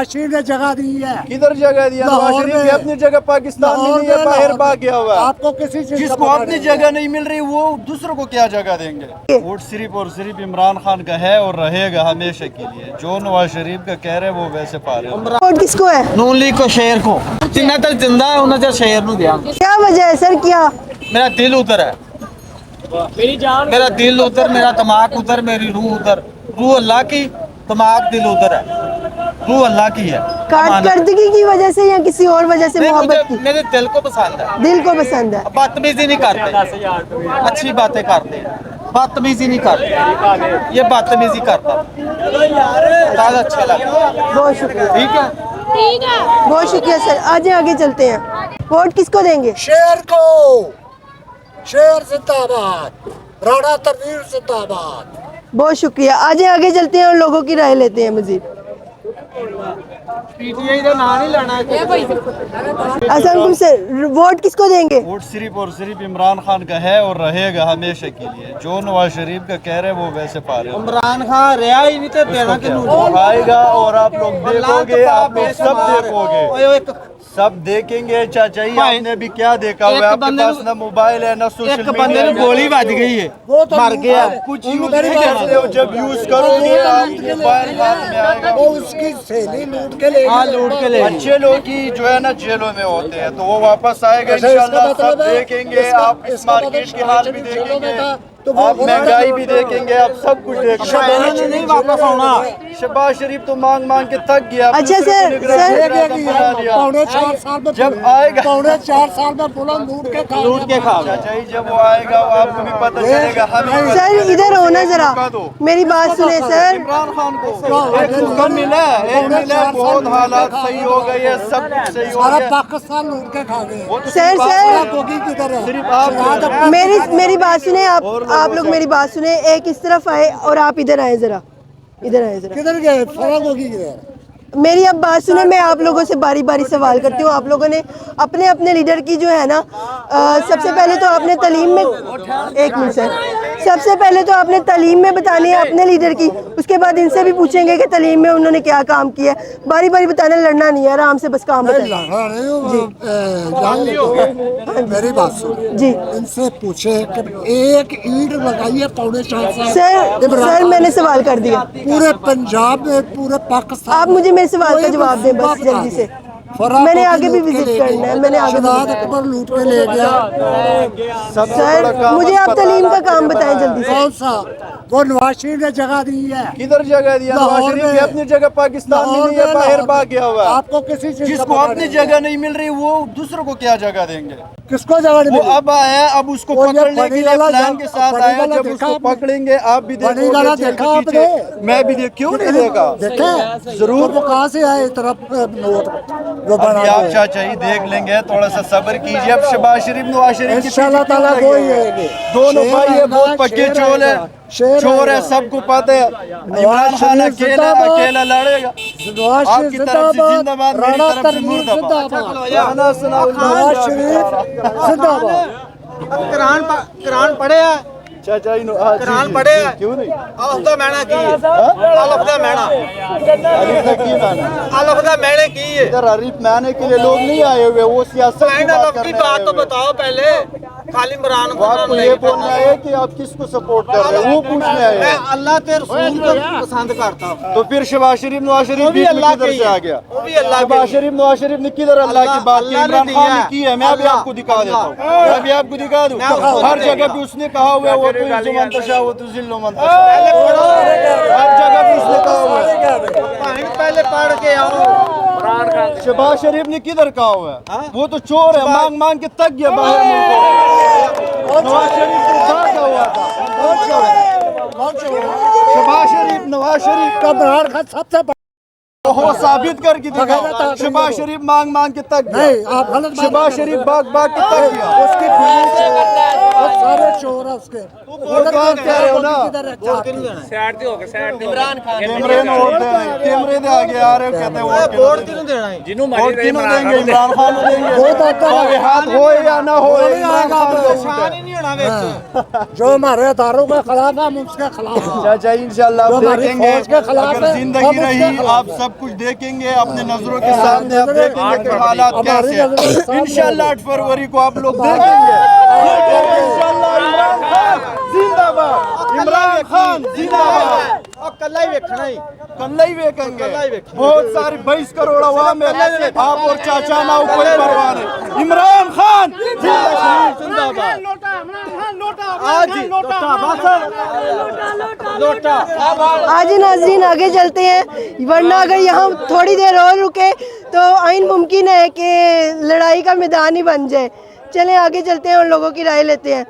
नवाज शरीफ ने जगह दी है। किधर जगह दिया? नवाज शरीफ भी अपनी जगह पाकिस्तान में नहीं है, बाहर भाग गया हुआ है। आपको किसी चीज जिसको अपनी जगह नहीं मिल रही वो दूसरों को क्या जगह देंगे? वोट सिर्फ और सिर्फ इमरान खान का है और रहेगा हमेशा के लिए। जो नवाज शरीफ का कह रहे वो वैसे पा रहे। वोट किसको है? नून लीग को, शेर को। जिन्ना तक जिंदा है उन्हें तक शेर नू दिया। क्या वजह है सर? क्या मेरा दिल उधर है, मेरा दिल उधर, मेरा दिमाग उधर, मेरी रूह उधर। रूह अल्लाह की, दिमाग दिल उधर है। रूह अल्लाह की है। कारकर्दगी की वजह से या किसी और वजह से? मोहब्बत की? मेरे दिल को पसंद है। दिल को पसंद है। बदतमीजी नहीं करते, अच्छी बातें करते हैं। बदतमीजी नहीं करते, ये बदतमीजी करता ज्यादा अच्छा लगता। बहुत शुक्रिया। ठीक है, बहुत शुक्रिया सर। आगे चलते हैं। वोट किसको देंगे? शेर को। शेर जिंदाबाद, राणा तनवीर जिंदाबाद। बहुत शुक्रिया। आगे चलते हैं और लोगों की राय लेते हैं मजीद। पीटीआई का नाम नहीं लेना है। असलकुम सर, वोट किसको देंगे? वोट सिर्फ और सिर्फ इमरान खान का है और रहेगा हमेशा के लिए। जो नवाज शरीफ का कह रहे वो वैसे पा रहे। इमरान खान रहा ही नहीं तो देना वो आएगा और आप लोग देखोगे, आप लोग सब देखोगे, सब देखेंगे। चाचा जी आपने भी क्या देखा हुआ है? आपके पास ना मोबाइल है ना सोशल मीडिया। एक बंदे को गोली बज गई है, मर गया। कुछ यूज नहीं करते हो, जब यूज करोगे आप मोबाइल हाथ में आएगा। वो उसकी सहेली लूट के ले हाँ, लूट के ले। अच्छे लोग की जो है ना जेलों में होते हैं, तो वो वापस आएगा इंशाल्लाह। सब देखेंगे, आप इस मार्केट की हाल भी देखेंगे, आप महंगाई भी देखेंगे, आप सब कुछ देखेंगे। नहीं वापस आना। शहबाज शरीफ तो मांग मांग के थक गया। अच्छा सर, पौने 4 साल में जब आएगा, पौने 4 साल में बोला लूट के खा। चाचा जी जब वो आएगा वो आपको भी पता चलेगा। हमें सर इधर हो ना जरा, मेरी बात सुने सर। इमरान खान को एक मौका मिला, बहुत हालात सही हो गए हैं, सब कुछ सही हो सारा गया। पाकिस्तान लूट के खा गए। सर गोगी किधर है? सिर्फ आप मेरी बात सुने। आप लोग मेरी बात सुने। एक इस तरफ आए और आप इधर आए जरा, इधर आए जरा। किधर गए? सारा गोगी किधर है? मेरी अब बात सुने। मैं आप लोगों से बारी बारी सवाल करती हूँ। आप लोगों ने अपने अपने लीडर की जो है ना, सबसे पहले तो आपने तालीम में, एक मिनट सर, सबसे पहले तो आपने तालीम में बतानी है अपने लीडर की। उसके बाद इनसे भी पूछेंगे कि तालीम में उन्होंने क्या काम किया है। बारी बारी बताने, लड़ना नहीं है, आराम से बस काम बताएं। मेरी बात सुन जी, इनसे पूछे कि एक ईंट लगाई है पौने 4 साल। सर मैंने सवाल कर दिया। पूरे पंजाब में, पूरे पाकिस्तान। आप मुझे मेरे सवाल का जवाब दें बस जल्दी से। मैंने आगे भी विजिट करना है। मैंने आगे अकबर लूट के ले गया। सर मुझे आप तालीम का काम बताएं जल्दी से। कौन सा? वो नवाज शरीफ ने जगह दी है। किधर जगह दिया? नवाज शरीफ भी अपनी जगह पाकिस्तान में नहीं है, बाहर भाग गया हुआ है। आपको किसी चीज जिसको अपनी जगह नहीं मिल रही वो दूसरों को क्या जगह देंगे? किसको जगह नहीं वो मिली? अब आया, अब उसको पकड़ने के लिए प्लान के साथ आया। जब उसको पकड़ेंगे आप भी बड़ी वाला देखा आपने? मैं भी देख, क्यों नहीं देखा? देखा जरूर। वो कहाँ से आए तरफ नोट जो अभी आप चाचा ही देख लेंगे, थोड़ा सा सब्र कीजिए। अब शहबाज शरीफ नवाज शरीफ इंशाल्लाह ताला कोई है। दोनों भाई है, बहुत पक्के चोर है, चोर है, सबको पता है। इमरान खान अकेला लड़ेगा। आपकी तरफ से जिंदाबाद, मेरी तरफ से मुर्दाबाद। नवाज शरीफ जिंदाबाद। कुरान पढ़े है, चाचा जी कुरान पढ़े है। क्यों नहीं? अलफ दा मैना की है, अलफ दा मैना, अलीफ का की माना? अलफ दा मैने की है। इधर अरीफ माने के लिए लोग नहीं आए हुए, वो सियासत की बात अलफ की करने बात आए तो हुए। बताओ पहले। खाली इमरान वो आपको ये बोलना है कि आप किसको सपोर्ट कर रहे हैं, वो पूछने आए मैं हैं। अल्लाह ते रसूल को पसंद करता हूँ। तो फिर शहबाज शरीफ नवाज शरीफ वो भी बीच में अल्लाह किधर की से आ है। गया? वो भी अल्लाह शहबाज की शरीफ नवाज शरीफ ने किधर अल्लाह की बात की? अल्लाह ने इमरान खान ने दिया। की है। मैं भी अल्लाह। आपको दिखा देता हूँ, मैं भी आपको दिखा दूँ। हर जगह पे उसने कहा हुआ है वो तो इज्जो मंतशा, वो तो जिल्लो मंतशा। हर जगह पे उसने कहा हुआ है। पहले पढ़ के आओ। शहबाज शरीफ ने किधर कहा हुआ है? वो तो चोर है, मांग मांग के थक गया बाहर मुल्कों। नवाज शरीफ तो भागा हुआ था। शहबाज शरीफ, नवाज शरीफ का इमरान खान सबसे हो साबित करके दिखाओ। शहबाज शरीफ मांग मांग के तक नहीं, गया। आप गलत बात शहबाज शरीफ भाग भाग के तक गया। उसकी वो सारे चोर है उसके। वो तो आप कह रहे हो ना, कैमरे ने वोट देना है। कैमरे दे आगे आ रहे हो, कहते हैं वोट वोट किन्नू देना है? वोट किन्हों देंगे? इमरान खान को देंगे। वोट आता है। भावे हाथ हो या ना हो, इमरान खान को परेशान ही नहीं होना विच। जो हमारे अदारों के खिलाफ है हम उसके खिलाफ हैं। चाचा इंशाल्लाह जो आप हमारी देखेंगे, फौज के खिलाफ अगर है, जिंदगी हम उसके रही खिलाफ आप हैं। सब कुछ देखेंगे अपने नजरों के सामने, आप देखेंगे कि हालात कैसे हैं। इंशाल्लाह 8 फरवरी को आप लोग देखेंगे इंशाल्लाह। इमरान खान जिंदाबाद, इमरान खान जिंदाबाद। कल्ला ही वेखना ही कल्ला ही वेखेंगे। बहुत सारी 22 करोड़ आवाम है, आप और चाचा ना कोई परवाह नहीं। इमरान खान जिंदाबाद। आज नाज़रीन आगे चलते हैं, वरना अगर यहाँ थोड़ी देर और रुके तो आइन मुमकिन है कि लड़ाई का मैदान ही बन जाए। चलें आगे चलते हैं और लोगों की राय लेते हैं।